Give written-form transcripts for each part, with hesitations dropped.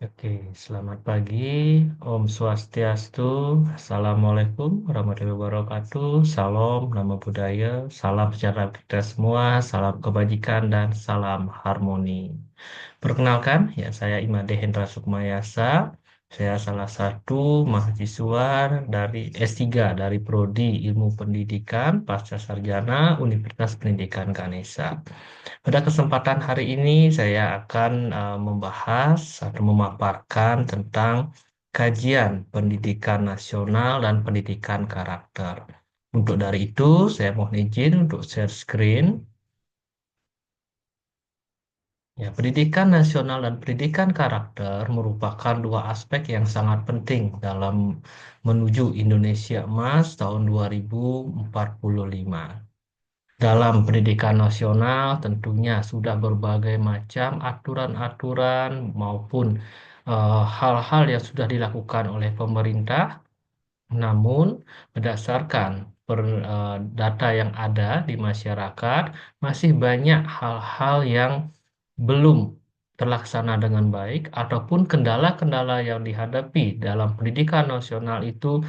Oke, selamat pagi, Om Swastiastu, Assalamualaikum warahmatullahi wabarakatuh, Salam, Namo Buddhaya, salam sejahtera kita semua, salam kebajikan, dan salam harmoni. Perkenalkan, ya saya Imade Hendra Sukmayasa, saya salah satu mahasiswa dari S3 dari Prodi Ilmu Pendidikan Pasca Sarjana Universitas Pendidikan Ganesha. Pada kesempatan hari ini saya akan membahas atau memaparkan tentang kajian pendidikan nasional dan pendidikan karakter. Untuk dari itu, saya mohon izin untuk share screen. Ya, pendidikan nasional dan pendidikan karakter merupakan dua aspek yang sangat penting dalam menuju Indonesia Emas tahun 2045. Dalam pendidikan nasional tentunya sudah berbagai macam aturan-aturan maupun hal-hal yang sudah dilakukan oleh pemerintah. Namun berdasarkan data yang ada di masyarakat, masih banyak hal-hal yang belum terlaksana dengan baik ataupun kendala-kendala yang dihadapi dalam pendidikan nasional itu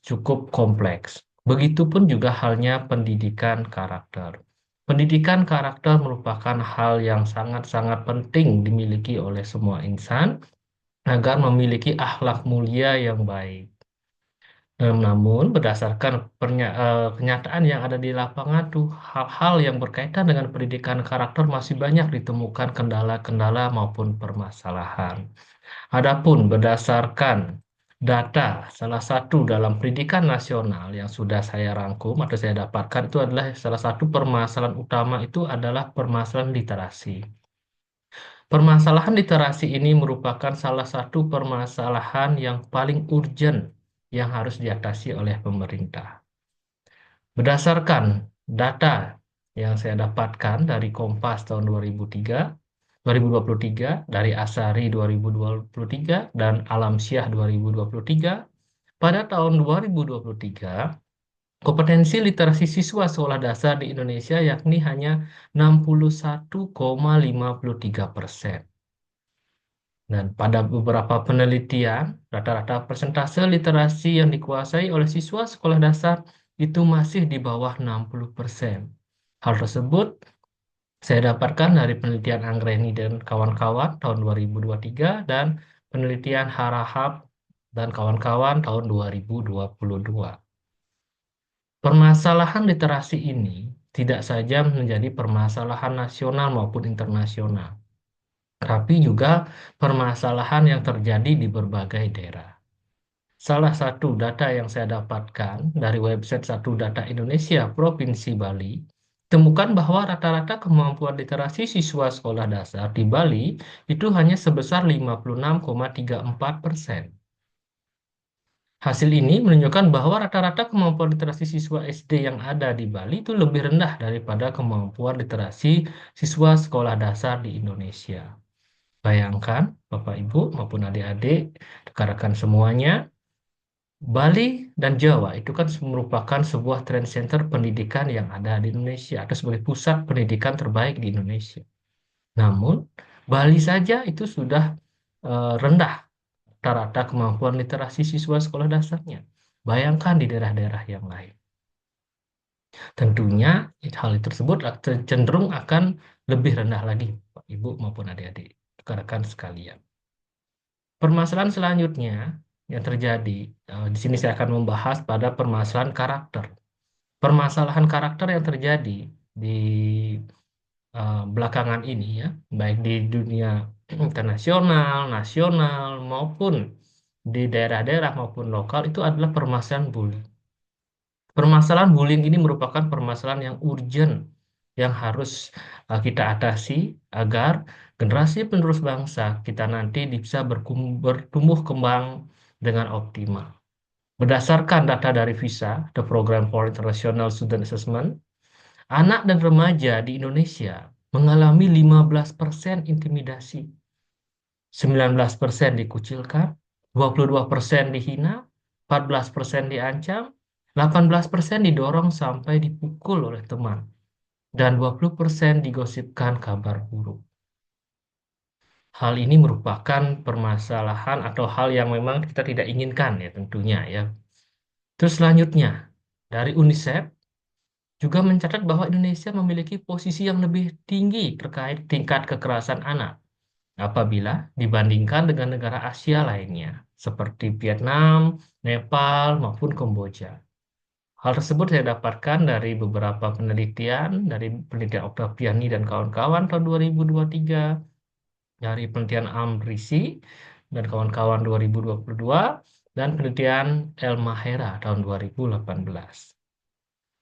cukup kompleks. Begitupun juga halnya pendidikan karakter. Pendidikan karakter merupakan hal yang sangat-sangat penting dimiliki oleh semua insan agar memiliki akhlak mulia yang baik. Namun berdasarkan kenyataan yang ada di lapangan tuh hal-hal yang berkaitan dengan pendidikan karakter masih banyak ditemukan kendala-kendala maupun permasalahan. Adapun berdasarkan data salah satu dalam pendidikan nasional yang sudah saya rangkum atau saya dapatkan itu adalah salah satu permasalahan utama itu adalah permasalahan literasi. Permasalahan literasi ini merupakan salah satu permasalahan yang paling urgent yang harus diatasi oleh pemerintah. Berdasarkan data yang saya dapatkan dari Kompas tahun 2023, dari Asari 2023, dan Alamsyah 2023, pada tahun 2023, kompetensi literasi siswa sekolah dasar di Indonesia yakni hanya 61,53%. Dan pada beberapa penelitian, rata-rata persentase literasi yang dikuasai oleh siswa sekolah dasar itu masih di bawah 60%. Hal tersebut saya dapatkan dari penelitian Anggreni dan kawan-kawan tahun 2023 dan penelitian Harahap dan kawan-kawan tahun 2022. Permasalahan literasi ini tidak saja menjadi permasalahan nasional maupun internasional, tapi juga permasalahan yang terjadi di berbagai daerah. Salah satu data yang saya dapatkan dari website Satu Data Indonesia Provinsi Bali, temukan bahwa rata-rata kemampuan literasi siswa sekolah dasar di Bali itu hanya sebesar 56,34%. Hasil ini menunjukkan bahwa rata-rata kemampuan literasi siswa SD yang ada di Bali itu lebih rendah daripada kemampuan literasi siswa sekolah dasar di Indonesia. Bayangkan, Bapak Ibu maupun adik-adik, rekan-rekan semuanya, Bali dan Jawa itu kan merupakan sebuah trend center pendidikan yang ada di Indonesia atau sebagai pusat pendidikan terbaik di Indonesia. Namun, Bali saja itu sudah rendah rata-rata kemampuan literasi siswa sekolah dasarnya. Bayangkan di daerah-daerah yang lain. Tentunya hal tersebut cenderung akan lebih rendah lagi, Pak Ibu maupun adik-adik, rekan-rekan sekalian. Permasalahan selanjutnya yang terjadi, di sini saya akan membahas pada permasalahan karakter. Permasalahan karakter yang terjadi di belakangan ini ya, baik di dunia internasional, nasional, maupun di daerah-daerah maupun lokal itu adalah permasalahan bullying. Permasalahan bullying ini merupakan permasalahan yang urgent yang harus kita atasi agar generasi penerus bangsa kita nanti bisa bertumbuh kembang dengan optimal. Berdasarkan data dari VISA, The Program for International Student Assessment, anak dan remaja di Indonesia mengalami 15% intimidasi, 19% dikucilkan, 22% dihina, 14% diancam, 18% didorong sampai dipukul oleh teman, dan 20% digosipkan kabar buruk. hal ini merupakan permasalahan atau hal yang memang kita tidak inginkan ya tentunya ya. Terus selanjutnya, dari UNICEF juga mencatat bahwa Indonesia memiliki posisi yang lebih tinggi terkait tingkat kekerasan anak apabila dibandingkan dengan negara Asia lainnya, seperti Vietnam, Nepal, maupun Kamboja. Hal tersebut saya dapatkan dari beberapa penelitian, dari penelitian Oktaviani dan kawan-kawan tahun 2023, dari penelitian Amrisi dan kawan-kawan 2022, dan penelitian El Mahera tahun 2018.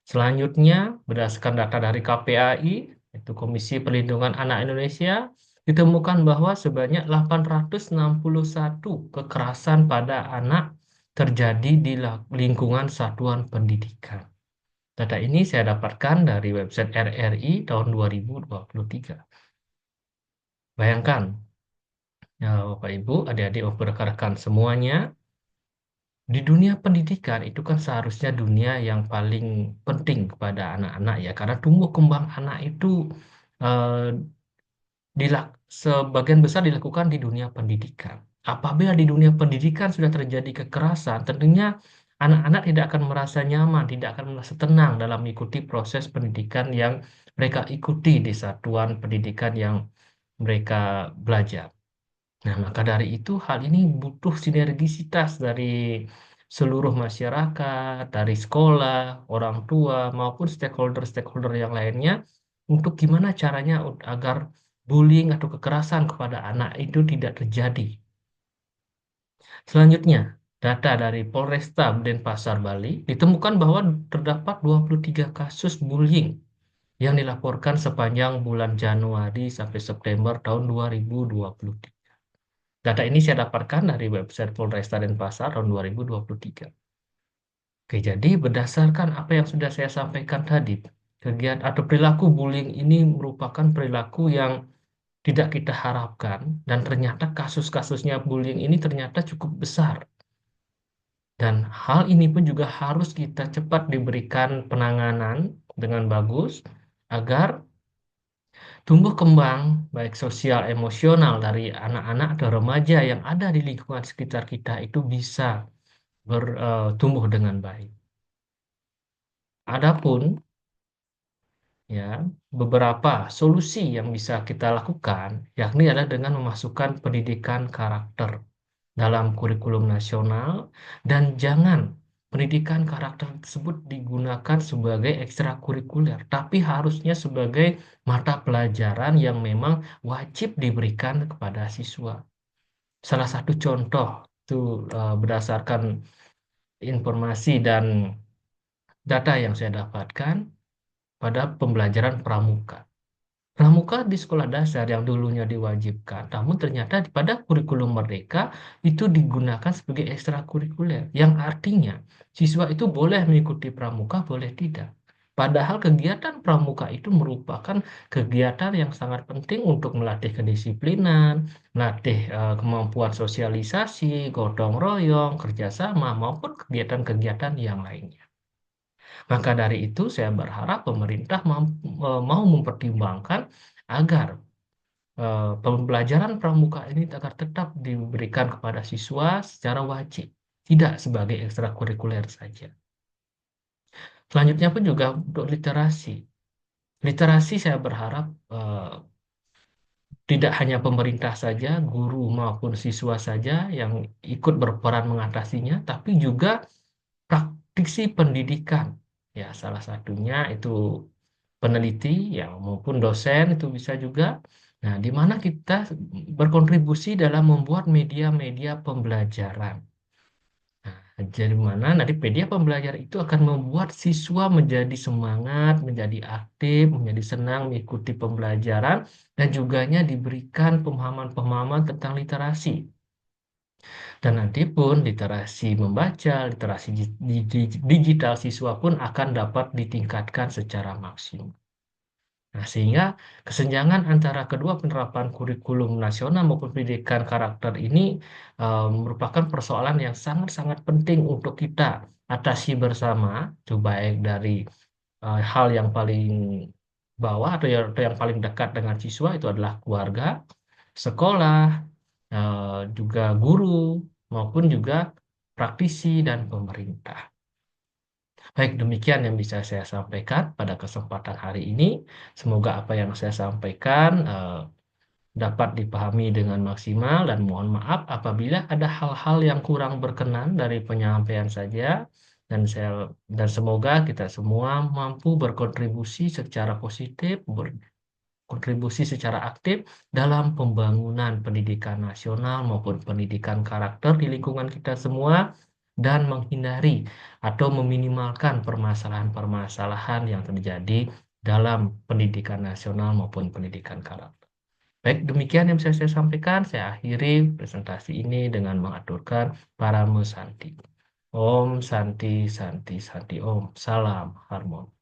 Selanjutnya, berdasarkan data dari KPAI, itu Komisi Perlindungan Anak Indonesia, ditemukan bahwa sebanyak 861 kekerasan pada anak terjadi di lingkungan satuan pendidikan. Data ini saya dapatkan dari website RRI tahun 2023. Bayangkan, ya Bapak Ibu, adik-adik, rekan-rekan semuanya, di dunia pendidikan itu kan seharusnya dunia yang paling penting kepada anak-anak ya, karena tumbuh kembang anak itu eh, sebagian besar dilakukan di dunia pendidikan. Apabila di dunia pendidikan sudah terjadi kekerasan, tentunya anak-anak tidak akan merasa nyaman, tidak akan merasa tenang dalam mengikuti proses pendidikan yang mereka ikuti di satuan pendidikan yang mereka belajar. Nah, maka dari itu hal ini butuh sinergisitas dari seluruh masyarakat, dari sekolah, orang tua, maupun stakeholder-stakeholder yang lainnya untuk gimana caranya agar bullying atau kekerasan kepada anak itu tidak terjadi. Selanjutnya, data dari Polresta Denpasar Bali ditemukan bahwa terdapat 23 kasus bullying yang dilaporkan sepanjang bulan Januari sampai September tahun 2023. Data ini saya dapatkan dari website Polresta Denpasar tahun 2023. Oke, jadi berdasarkan apa yang sudah saya sampaikan tadi, kegiatan atau perilaku bullying ini merupakan perilaku yang tidak kita harapkan dan ternyata kasus-kasusnya bullying ini ternyata cukup besar. Dan hal ini pun juga harus kita cepat diberikan penanganan dengan bagus agar tumbuh kembang baik sosial emosional dari anak-anak atau remaja yang ada di lingkungan sekitar kita itu bisa bertumbuh dengan baik. Adapun ya beberapa solusi yang bisa kita lakukan yakni adalah dengan memasukkan pendidikan karakter dalam kurikulum nasional dan jangan pendidikan karakter tersebut digunakan sebagai ekstrakurikuler, tapi harusnya sebagai mata pelajaran yang memang wajib diberikan kepada siswa. Salah satu contoh itu berdasarkan informasi dan data yang saya dapatkan pada pembelajaran pramuka. Pramuka di sekolah dasar yang dulunya diwajibkan, namun ternyata pada kurikulum Merdeka itu digunakan sebagai ekstrakurikuler, yang artinya siswa itu boleh mengikuti pramuka, boleh tidak. Padahal kegiatan pramuka itu merupakan kegiatan yang sangat penting untuk melatih kedisiplinan, melatih kemampuan sosialisasi, gotong royong, kerjasama, maupun kegiatan-kegiatan yang lainnya. Maka dari itu saya berharap pemerintah mau mempertimbangkan agar pembelajaran pramuka ini agar tetap diberikan kepada siswa secara wajib, tidak sebagai ekstrakurikuler saja. Selanjutnya pun juga untuk literasi. Literasi saya berharap tidak hanya pemerintah saja, guru maupun siswa saja yang ikut berperan mengatasinya, tapi juga praktisi pendidikan. Ya, salah satunya itu peneliti yang maupun dosen itu bisa juga. Nah, di mana kita berkontribusi dalam membuat media-media pembelajaran. Nah, jadi mana nanti media pembelajaran itu akan membuat siswa menjadi semangat, menjadi aktif, menjadi senang mengikuti pembelajaran dan juganya diberikan pemahaman-pemahaman tentang literasi. Dan nanti pun literasi membaca, literasi digital siswa pun akan dapat ditingkatkan secara maksimal. Nah, sehingga kesenjangan antara kedua penerapan kurikulum nasional maupun pendidikan karakter ini merupakan persoalan yang sangat-sangat penting untuk kita atasi bersama, itu baik dari hal yang paling bawah atau yang paling dekat dengan siswa itu adalah keluarga, sekolah, juga guru, maupun juga praktisi dan pemerintah. Baik, demikian yang bisa saya sampaikan pada kesempatan hari ini. Semoga apa yang saya sampaikan dapat dipahami dengan maksimal dan mohon maaf apabila ada hal-hal yang kurang berkenan dari penyampaian saja dan semoga kita semua mampu berkontribusi secara positif, kontribusi secara aktif dalam pembangunan pendidikan nasional maupun pendidikan karakter di lingkungan kita semua dan menghindari atau meminimalkan permasalahan-permasalahan yang terjadi dalam pendidikan nasional maupun pendidikan karakter. Baik, demikian yang bisa saya sampaikan. Saya akhiri presentasi ini dengan mengaturkan Parame Santi. Om Santi Santi Santi Om. Salam harmoni.